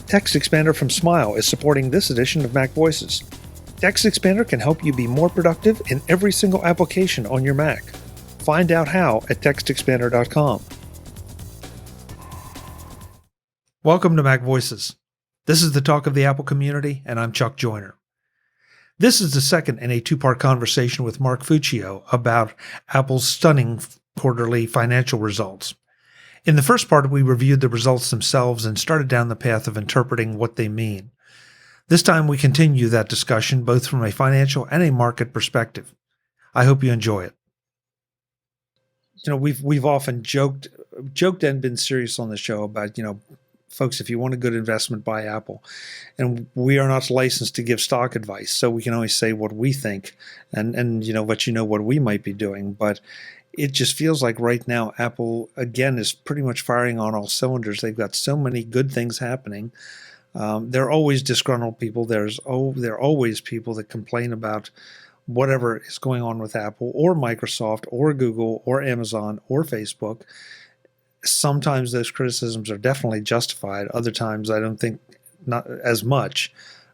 Text Expander from Smile is supporting this edition of MacVoices. Text Expander can help you be more productive in every single application on your Mac. Find out how at textexpander.com. Welcome to MacVoices. This is the talk of the Apple community, and I'm Chuck Joyner. This is the second in a two-part conversation with Mark Fuccio about Apple's stunning quarterly financial results. In the first part, we reviewed the results themselves and started down the path of interpreting what they mean. This time, we continue that discussion both from a financial and a market perspective. I hope you enjoy it. You know, we've often joked and been serious on the show about, folks, if you want a good investment, buy Apple. And we are not licensed to give stock advice, so we can only say what we think and let you know what we might be doing. But it just feels like right now Apple, again, is pretty much firing on all cylinders. They've got so many good things happening. There are always disgruntled people. There are always people that complain about whatever is going on with Apple or Microsoft or Google or Amazon or Facebook. Sometimes those criticisms are definitely justified. Other times I don't think not as much.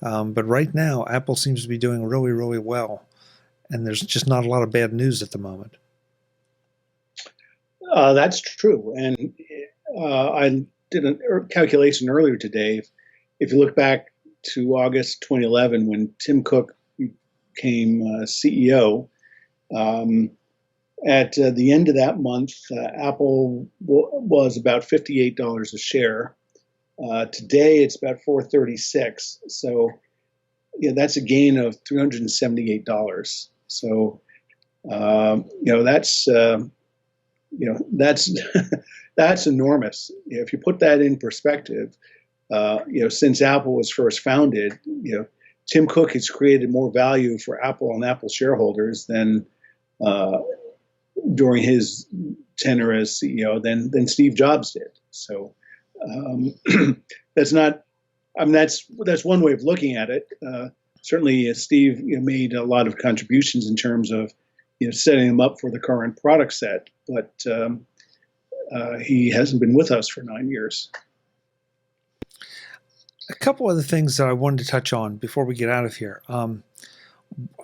But right now, Apple seems to be doing really, really well. And there's just not a lot of bad news at the moment. That's true. And I did a calculation earlier today. If you look back to August 2011, when Tim Cook became CEO, at the end of that month, Apple was about $58 a share. Today, it's about $436. So, that's a gain of $378. So, that's that's enormous. If you put that in perspective, since Apple was first founded, Tim Cook has created more value for Apple and Apple shareholders than during his tenure as CEO than Steve Jobs did. So that's one way of looking at it. Certainly, Steve made a lot of contributions in terms of setting him up for the current product set, but he hasn't been with us for 9 years. A couple other things that I wanted to touch on before we get out of here.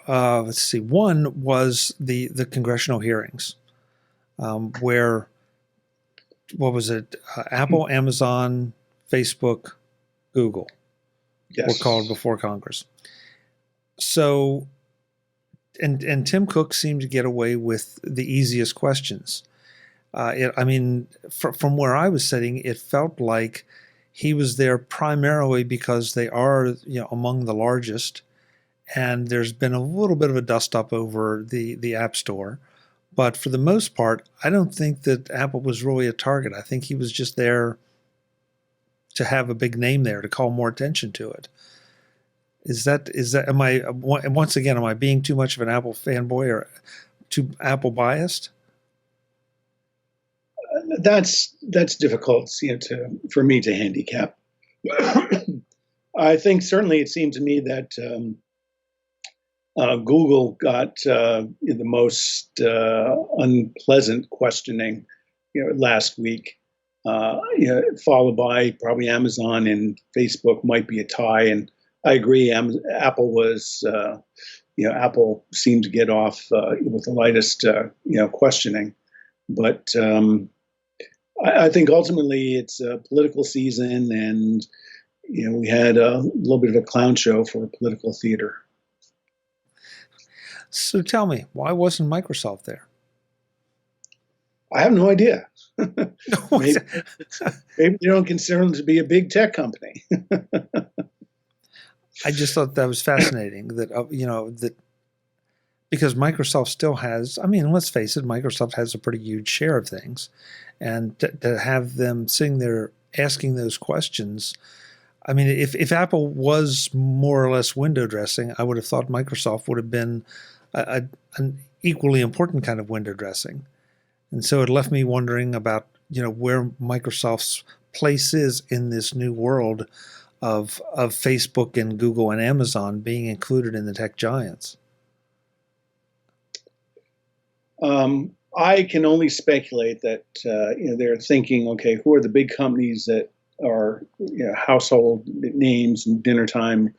Let's see. One was the congressional hearings, where, what was it? Apple, Amazon, Facebook, Google were called before Congress. So, and Tim Cook seemed to get away with the easiest questions. From where I was sitting, it felt like he was there primarily because they are, among the largest, and there's been a little bit of a dust up over the App Store. But for the most part, I don't think that Apple was really a target. I think he was just there to have a big name there, to call more attention to it. Am I being too much of an Apple fanboy or too Apple biased? That's difficult, for me to handicap. I think certainly it seemed to me that Google got the most unpleasant questioning, last week. Followed by probably Amazon and Facebook might be a tie. And I agree, Apple was, Apple seemed to get off with the lightest, questioning. But I think ultimately it's a political season, and we had a little bit of a clown show for political theater. So tell me, why wasn't Microsoft there? I have no idea. Maybe they don't consider them to be a big tech company. I just thought that was fascinating that because Microsoft still has, let's face it, Microsoft has a pretty huge share of things. And to have them sitting there asking those questions, if Apple was more or less window dressing, I would have thought Microsoft would have been an equally important kind of window dressing. And so it left me wondering about, where Microsoft's place is in this new world of Facebook and Google and Amazon being included in the tech giants. I can only speculate that they're thinking, okay, who are the big companies that are household names and dinner time,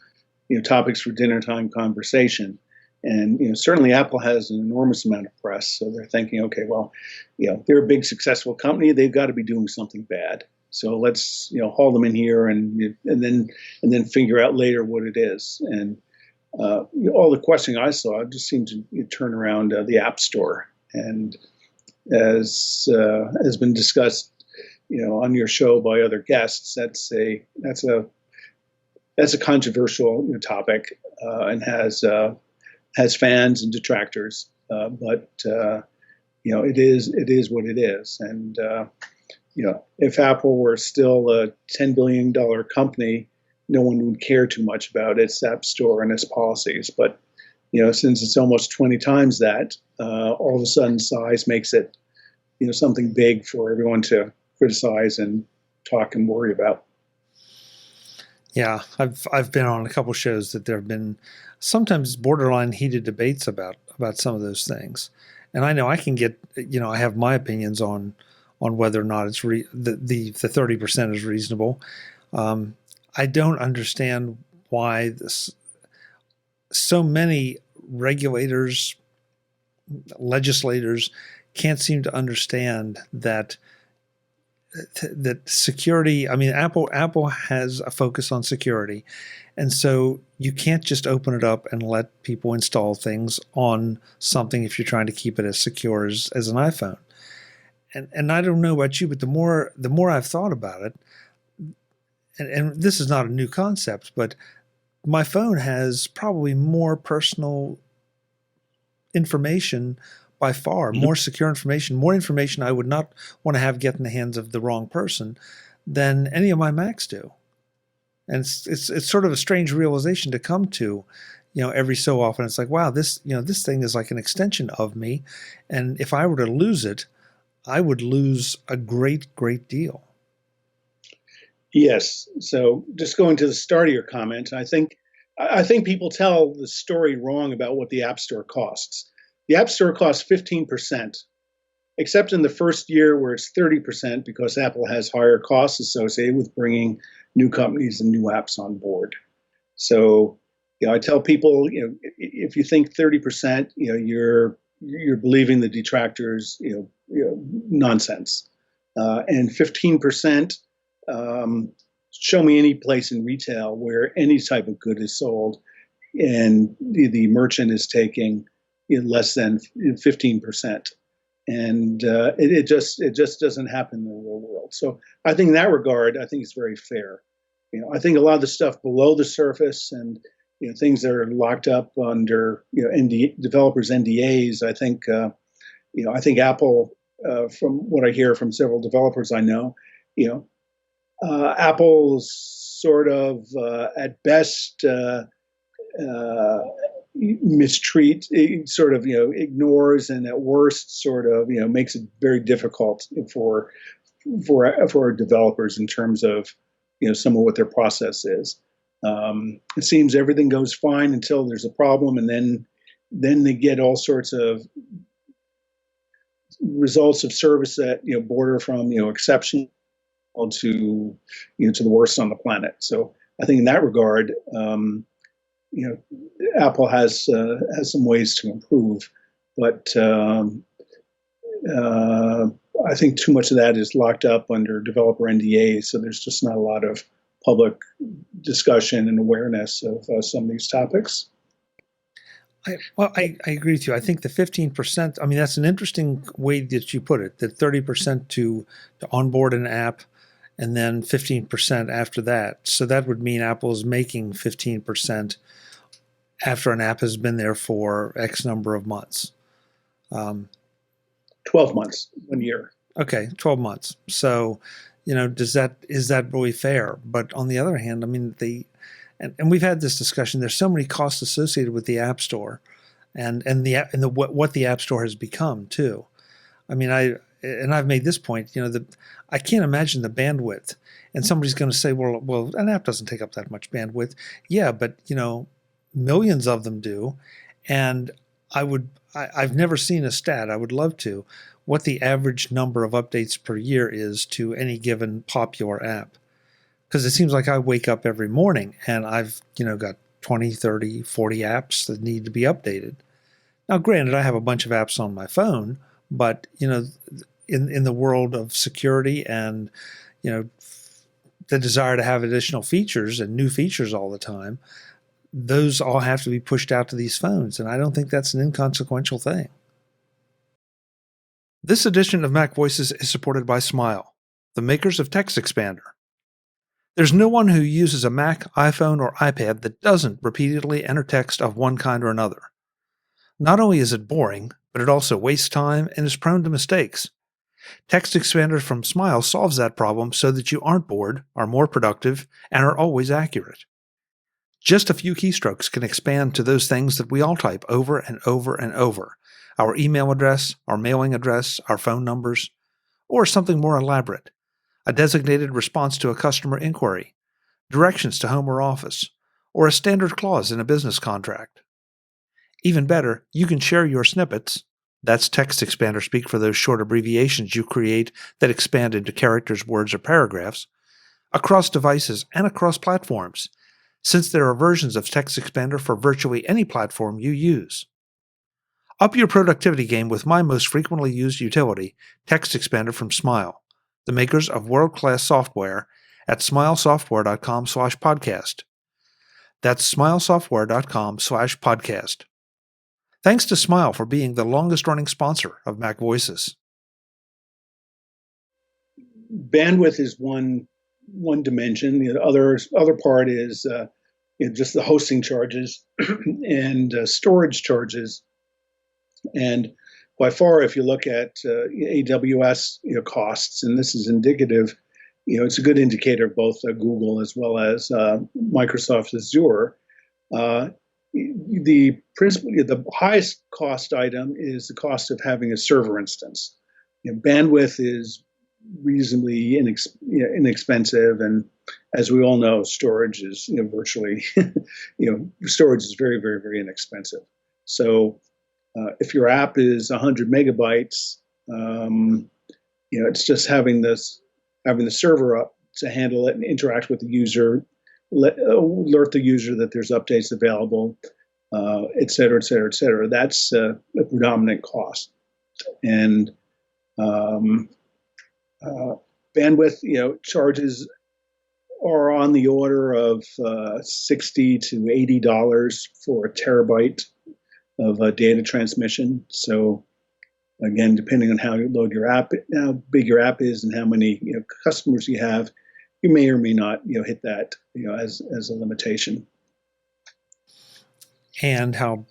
topics for dinner time conversation. And certainly Apple has an enormous amount of press, so they're thinking, okay, well, they're a big successful company, they've got to be doing something bad. So let's haul them in here and then figure out later what it is. And all the questioning I saw just seemed to turn around the App Store, and as has been discussed, on your show by other guests, that's a controversial topic, and has fans and detractors, but it is what it is. And if Apple were still a $10 billion company, no one would care too much about its App Store and its policies. But since it's almost 20 times that, all of a sudden size makes it something big for everyone to criticize and talk and worry about. Yeah, I've been on a couple shows that there have been sometimes borderline heated debates about some of those things, and I know I can get I have my opinions on whether or not it's the 30% is reasonable. I don't understand why so many regulators, legislators can't seem to understand that security. I mean, Apple has a focus on security, and so you can't just open it up and let people install things on something if you're trying to keep it as secure as an iPhone. And I don't know about you, but the more I've thought about it, and this is not a new concept, but my phone has probably more personal information by far, more secure information, more information I would not want to have get in the hands of the wrong person than any of my Macs do. And it's sort of a strange realization to come to, every so often. It's like, wow, this thing is like an extension of me. And if I were to lose it, I would lose a great, great deal. Yes. So just going to the start of your comment, I think people tell the story wrong about what the App Store costs. The App Store costs 15%, except in the first year where it's 30% because Apple has higher costs associated with bringing new companies and new apps on board. So, I tell people, if you think 30%, you're believing the detractors, nonsense. And 15%, show me any place in retail where any type of good is sold and the merchant is taking less than 15%. And it just doesn't happen in the real world. So I think in that regard, I think it's very fair. I think a lot of the stuff below the surface and things that are locked up under developers NDAs. I think Apple, from what I hear from several developers I know, Apple's sort of at best sort of ignores, and at worst sort of makes it very difficult for developers in terms of some of what their process is. It seems everything goes fine until there's a problem, and then they get all sorts of results of service that border from exception to to the worst on the planet. So I think in that regard, Apple has some ways to improve, but I think too much of that is locked up under developer NDAs. So there's just not a lot of public discussion and awareness of some of these topics. I agree with you. I think the 15%, I mean, that's an interesting way that you put it, that 30% to onboard an app and then 15% after that. So that would mean Apple is making 15% after an app has been there for X number of months. 12 months, 1 year. Okay, 12 months. So, is that really fair? But on the other hand, I mean, and we've had this discussion. There's so many costs associated with the App Store, and what the App Store has become too. I mean, I've made this point. I can't imagine the bandwidth. And somebody's going to say, well, an app doesn't take up that much bandwidth. Yeah, but millions of them do, and I've never seen a stat. I would love to. What the average number of updates per year is to any given popular app. Because it seems like I wake up every morning and I've, got 20, 30, 40 apps that need to be updated. Now, granted, I have a bunch of apps on my phone, but, in the world of security and, you know, the desire to have additional features and new features all the time, those all have to be pushed out to these phones. And I don't think that's an inconsequential thing. This edition of Mac Voices is supported by Smile, the makers of Text Expander. There's no one who uses a Mac, iPhone, or iPad that doesn't repeatedly enter text of one kind or another. Not only is it boring, but it also wastes time and is prone to mistakes. Text Expander from Smile solves that problem so that you aren't bored, are more productive, and are always accurate. Just a few keystrokes can expand to those things that we all type over and over and over: our email address, our mailing address, our phone numbers, or something more elaborate: a designated response to a customer inquiry, directions to home or office, or a standard clause in a business contract. Even better, you can share your snippets — that's Text Expander speak for those short abbreviations you create that expand into characters, words, or paragraphs — across devices and across platforms, since there are versions of Text Expander for virtually any platform you use. Up your productivity game with my most frequently used utility, Text Expander from Smile, the makers of world-class software, at smilesoftware.com/podcast. That's smilesoftware.com/podcast. Thanks to Smile for being the longest-running sponsor of Mac Voices. Bandwidth is one dimension. The other part is just the hosting charges and storage charges. And by far, if you look at AWS costs, and this is indicative, it's a good indicator of both Google as well as Microsoft Azure. The highest cost item is the cost of having a server instance. Bandwidth is reasonably inexpensive, and as we all know, storage is virtually storage is very, very, very inexpensive. So if your app is 100 megabytes, it's just having the server up to handle it and interact with the user, alert the user that there's updates available, et cetera, et cetera, et cetera. That's a predominant cost. And bandwidth, charges are on the order of $60 to $80 for a terabyte of data transmission. So again, depending on how you load your app, how big your app is, and how many customers you have, you may or may not hit that as a limitation. And how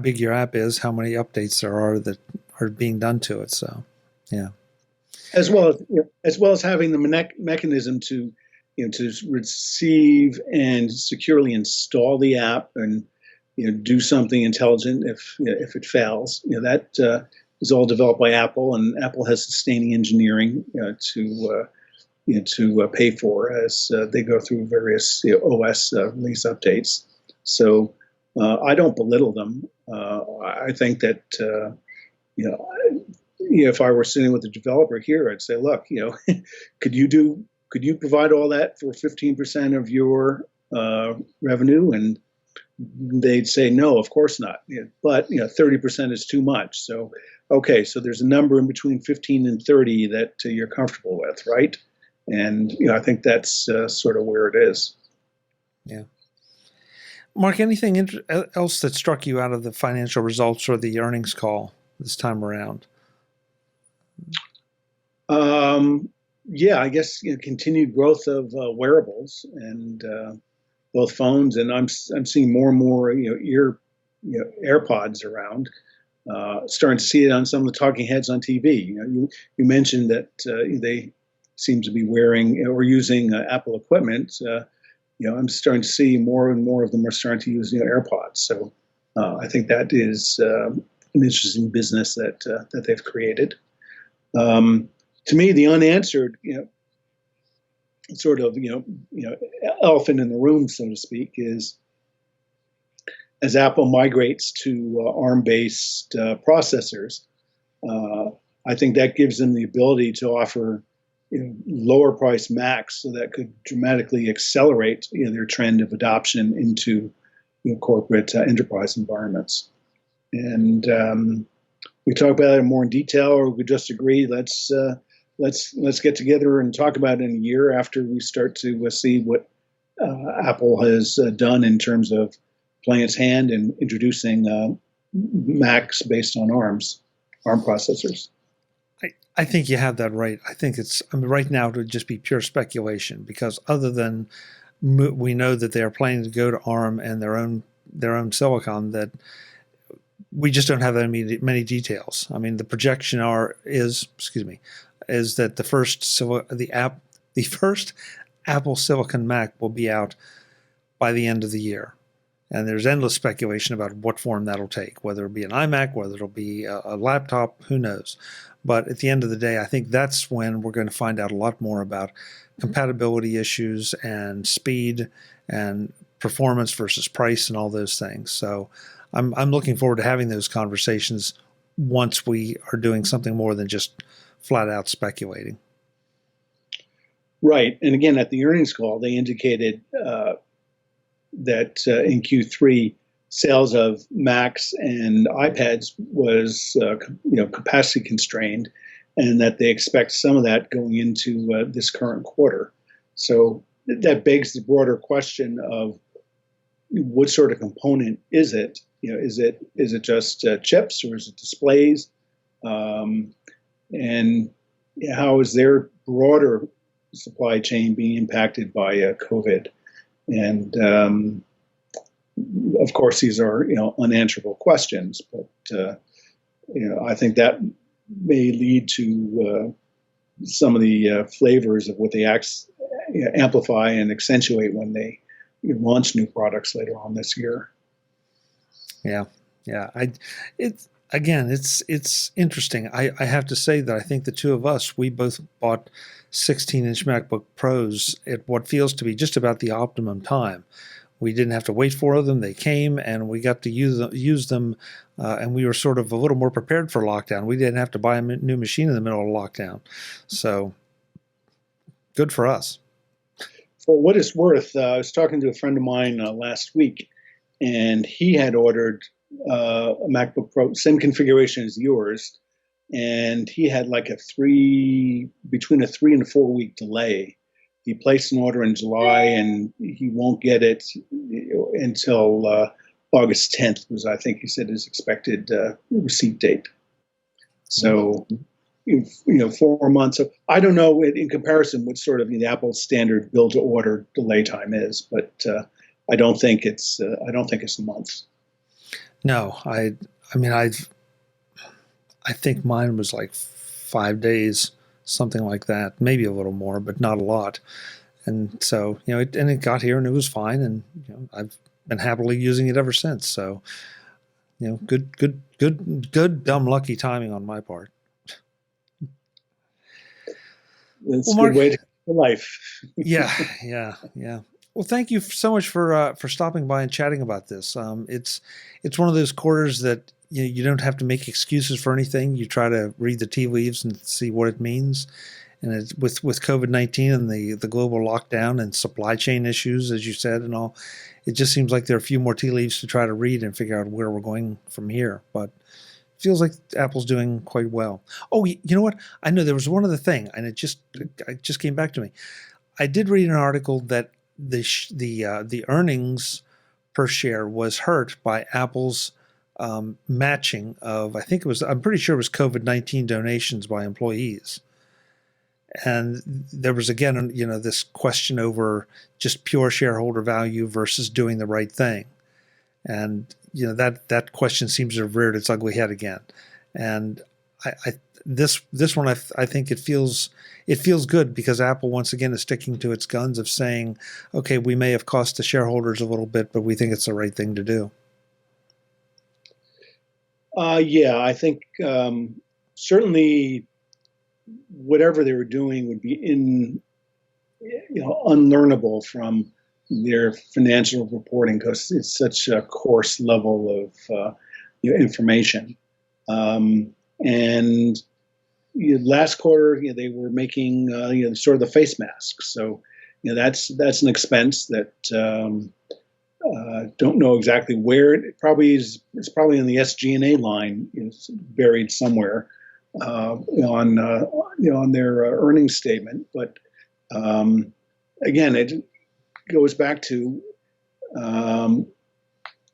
big your app is, how many updates there are that are being done to it. So, yeah. As well as having the mechanism to receive and securely install the app and do something intelligent if it fails. That is all developed by Apple, and Apple has sustaining engineering to pay for as they go through various OS release updates. So I don't belittle them. I think that if I were sitting with a developer here, I'd say, look, could you provide all that for 15% of your revenue? And they'd say, no, of course not. But 30% is too much. So okay, so there's a number in between 15 and 30 that you're comfortable with, right? And I think that's sort of where it is. Yeah. Mark, anything else that struck you out of the financial results or the earnings call this time around? Yeah, I guess continued growth of wearables and both phones, and I'm seeing more and more AirPods around. Starting to see it on some of the talking heads on TV. You mentioned that they seem to be wearing or using Apple equipment. I'm starting to see more and more of them are starting to use AirPods. So I think that is an interesting business that they've created. To me, the unanswered, sort of, elephant in the room, so to speak, is as Apple migrates to ARM-based processors, I think that gives them the ability to offer, lower price Macs, so that could dramatically accelerate their trend of adoption into corporate enterprise environments. And we talk about it more in detail, or we just agree let's get together and talk about it in a year after we start to see what Apple has done in terms of playing its hand and introducing Macs based on ARM processors. I think you have that right. I think right now it would just be pure speculation, because other than we know that they are planning to go to ARM and their own silicon, that we just don't have many details. I mean, the projection is that the first Apple Silicon Mac will be out by the end of the year. And there's endless speculation about what form that'll take, whether it'll be an iMac, whether it'll be a laptop, who knows. But at the end of the day, I think that's when we're going to find out a lot more about compatibility issues and speed and performance versus price and all those things. So I'm looking forward to having those conversations once we are doing something more than just flat out speculating. Right. And again, at the earnings call, they indicated that in Q3, sales of Macs and iPads was capacity constrained, and that they expect some of that going into this current quarter. So that begs the broader question of what sort of component is it? Is it just chips, or is it displays? And how is their broader supply chain being impacted by COVID? And of course, these are unanswerable questions, but I think that may lead to some of the flavors of what they amplify and accentuate when they launch new products later on this year. Yeah. It's interesting. I have to say that I think the two of us, we both bought 16-inch MacBook Pros at what feels to be just about the optimum time. We didn't have to wait for them. They came, and we got to use them, and we were sort of a little more prepared for lockdown. We didn't have to buy a new machine in the middle of lockdown. So good for us. For what it's worth, I was talking to a friend of mine last week, and he had ordered a MacBook Pro, same configuration as yours, and he had like between a 3 and 4 week delay. He placed an order in July, and he won't get it until August 10th, was, I think he said, his expected receipt date. So, 4 months. So I don't know in comparison what sort of the Apple standard build to order delay time is, but I don't think it's a month. No, I think mine was like 5 days. Something like that, maybe a little more, but not a lot. And so, it got here and it was fine. And, I've been happily using it ever since. So, good, dumb, lucky timing on my part. It's a good way to live life. Yeah. Well, thank you so much for stopping by and chatting about this. It's one of those quarters that you don't have to make excuses for anything. You try to read the tea leaves and see what it means. And it's, with COVID-19 and the global lockdown and supply chain issues, as you said, and all, it just seems like there are a few more tea leaves to try to read and figure out where we're going from here. But it feels like Apple's doing quite well. Oh, you know what? I know there was one other thing, and it just came back to me. I did read an article that the earnings per share was hurt by Apple's matching of, I'm pretty sure it was COVID-19 donations by employees. And there was, again, this question over just pure shareholder value versus doing the right thing. And, that question seems to have reared its ugly head again. And this one, I think it feels good, because Apple once again is sticking to its guns of saying, okay, we may have cost the shareholders a little bit, but we think it's the right thing to do. I think certainly whatever they were doing would be unlearnable from their financial reporting, because it's such a coarse level of information. And last quarter, they were making sort of the face masks. So that's an expense that don't know exactly where it probably is. It's probably in the SG&A line, buried somewhere on their earnings statement. But again, it goes back to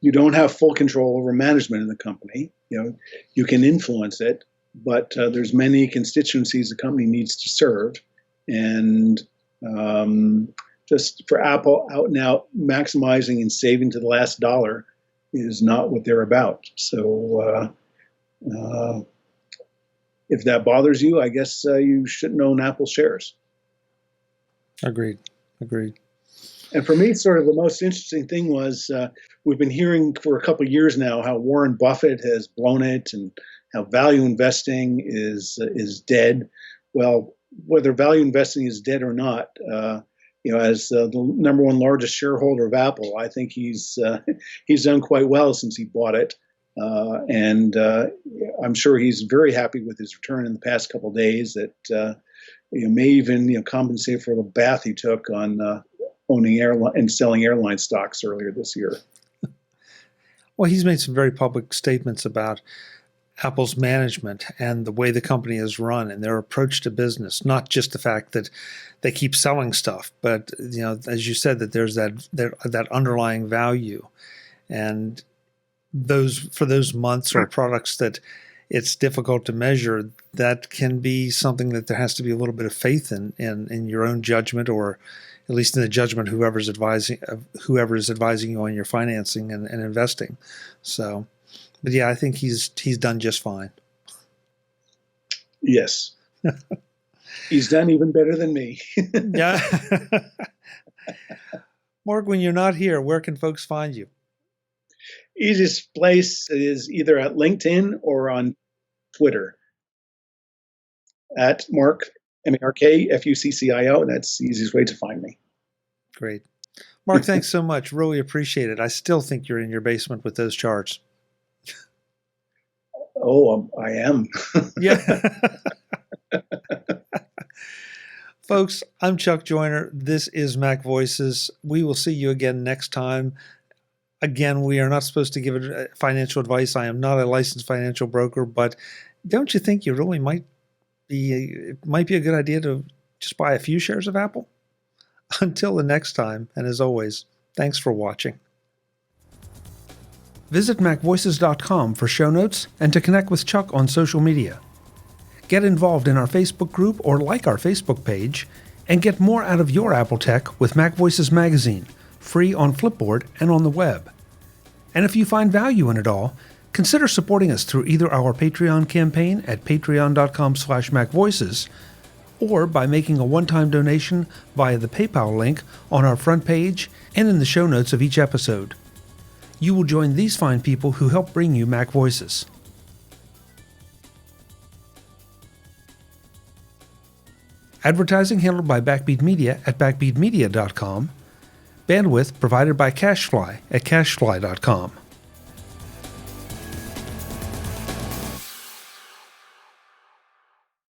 you don't have full control over management in the company. You can influence it, but there's many constituencies the company needs to serve, and just for Apple out and out maximizing and saving to the last dollar is not what they're about. So if that bothers you, I guess you shouldn't own Apple shares. Agreed. And for me, sort of the most interesting thing was we've been hearing for a couple of years now how Warren Buffett has blown it and how value investing is dead. Well, whether value investing is dead or not, as the number one largest shareholder of Apple, I think he's done quite well since he bought it, and I'm sure he's very happy with his return in the past couple of days. That may even compensate for the bath he took on owning airline and selling airline stocks earlier this year. Well, he's made some very public statements about Apple's management and the way the company is run and their approach to business, not just the fact that they keep selling stuff, but as you said, that there's that underlying value, and for those months or products that it's difficult to measure, that can be something that there has to be a little bit of faith in your own judgment, or at least in the judgment whoever is advising you on your financing and investing. So, but yeah, I think he's done just fine. Yes. He's done even better than me. Yeah. Mark, when you're not here, where can folks find you? Easiest place is either at LinkedIn or on Twitter at Mark, MarkFuccio. That's the easiest way to find me. Great. Mark, thanks so much. Really appreciate it. I still think you're in your basement with those charts. Oh, I am. Yeah. Folks, I'm Chuck Joyner. This is Mac Voices. We will see you again next time. Again, we are not supposed to give financial advice. I am not a licensed financial broker, but don't you think you really it might be a good idea to just buy a few shares of Apple? Until the next time, and as always, thanks for watching. Visit MacVoices.com for show notes and to connect with Chuck on social media. Get involved in our Facebook group or like our Facebook page, and get more out of your Apple tech with Mac Voices magazine, free on Flipboard and on the web. And if you find value in it all, consider supporting us through either our Patreon campaign at patreon.com/MacVoices or by making a one-time donation via the PayPal link on our front page and in the show notes of each episode. You will join these fine people who help bring you Mac Voices. Advertising handled by Backbeat Media at backbeatmedia.com. Bandwidth provided by CashFly at cashfly.com.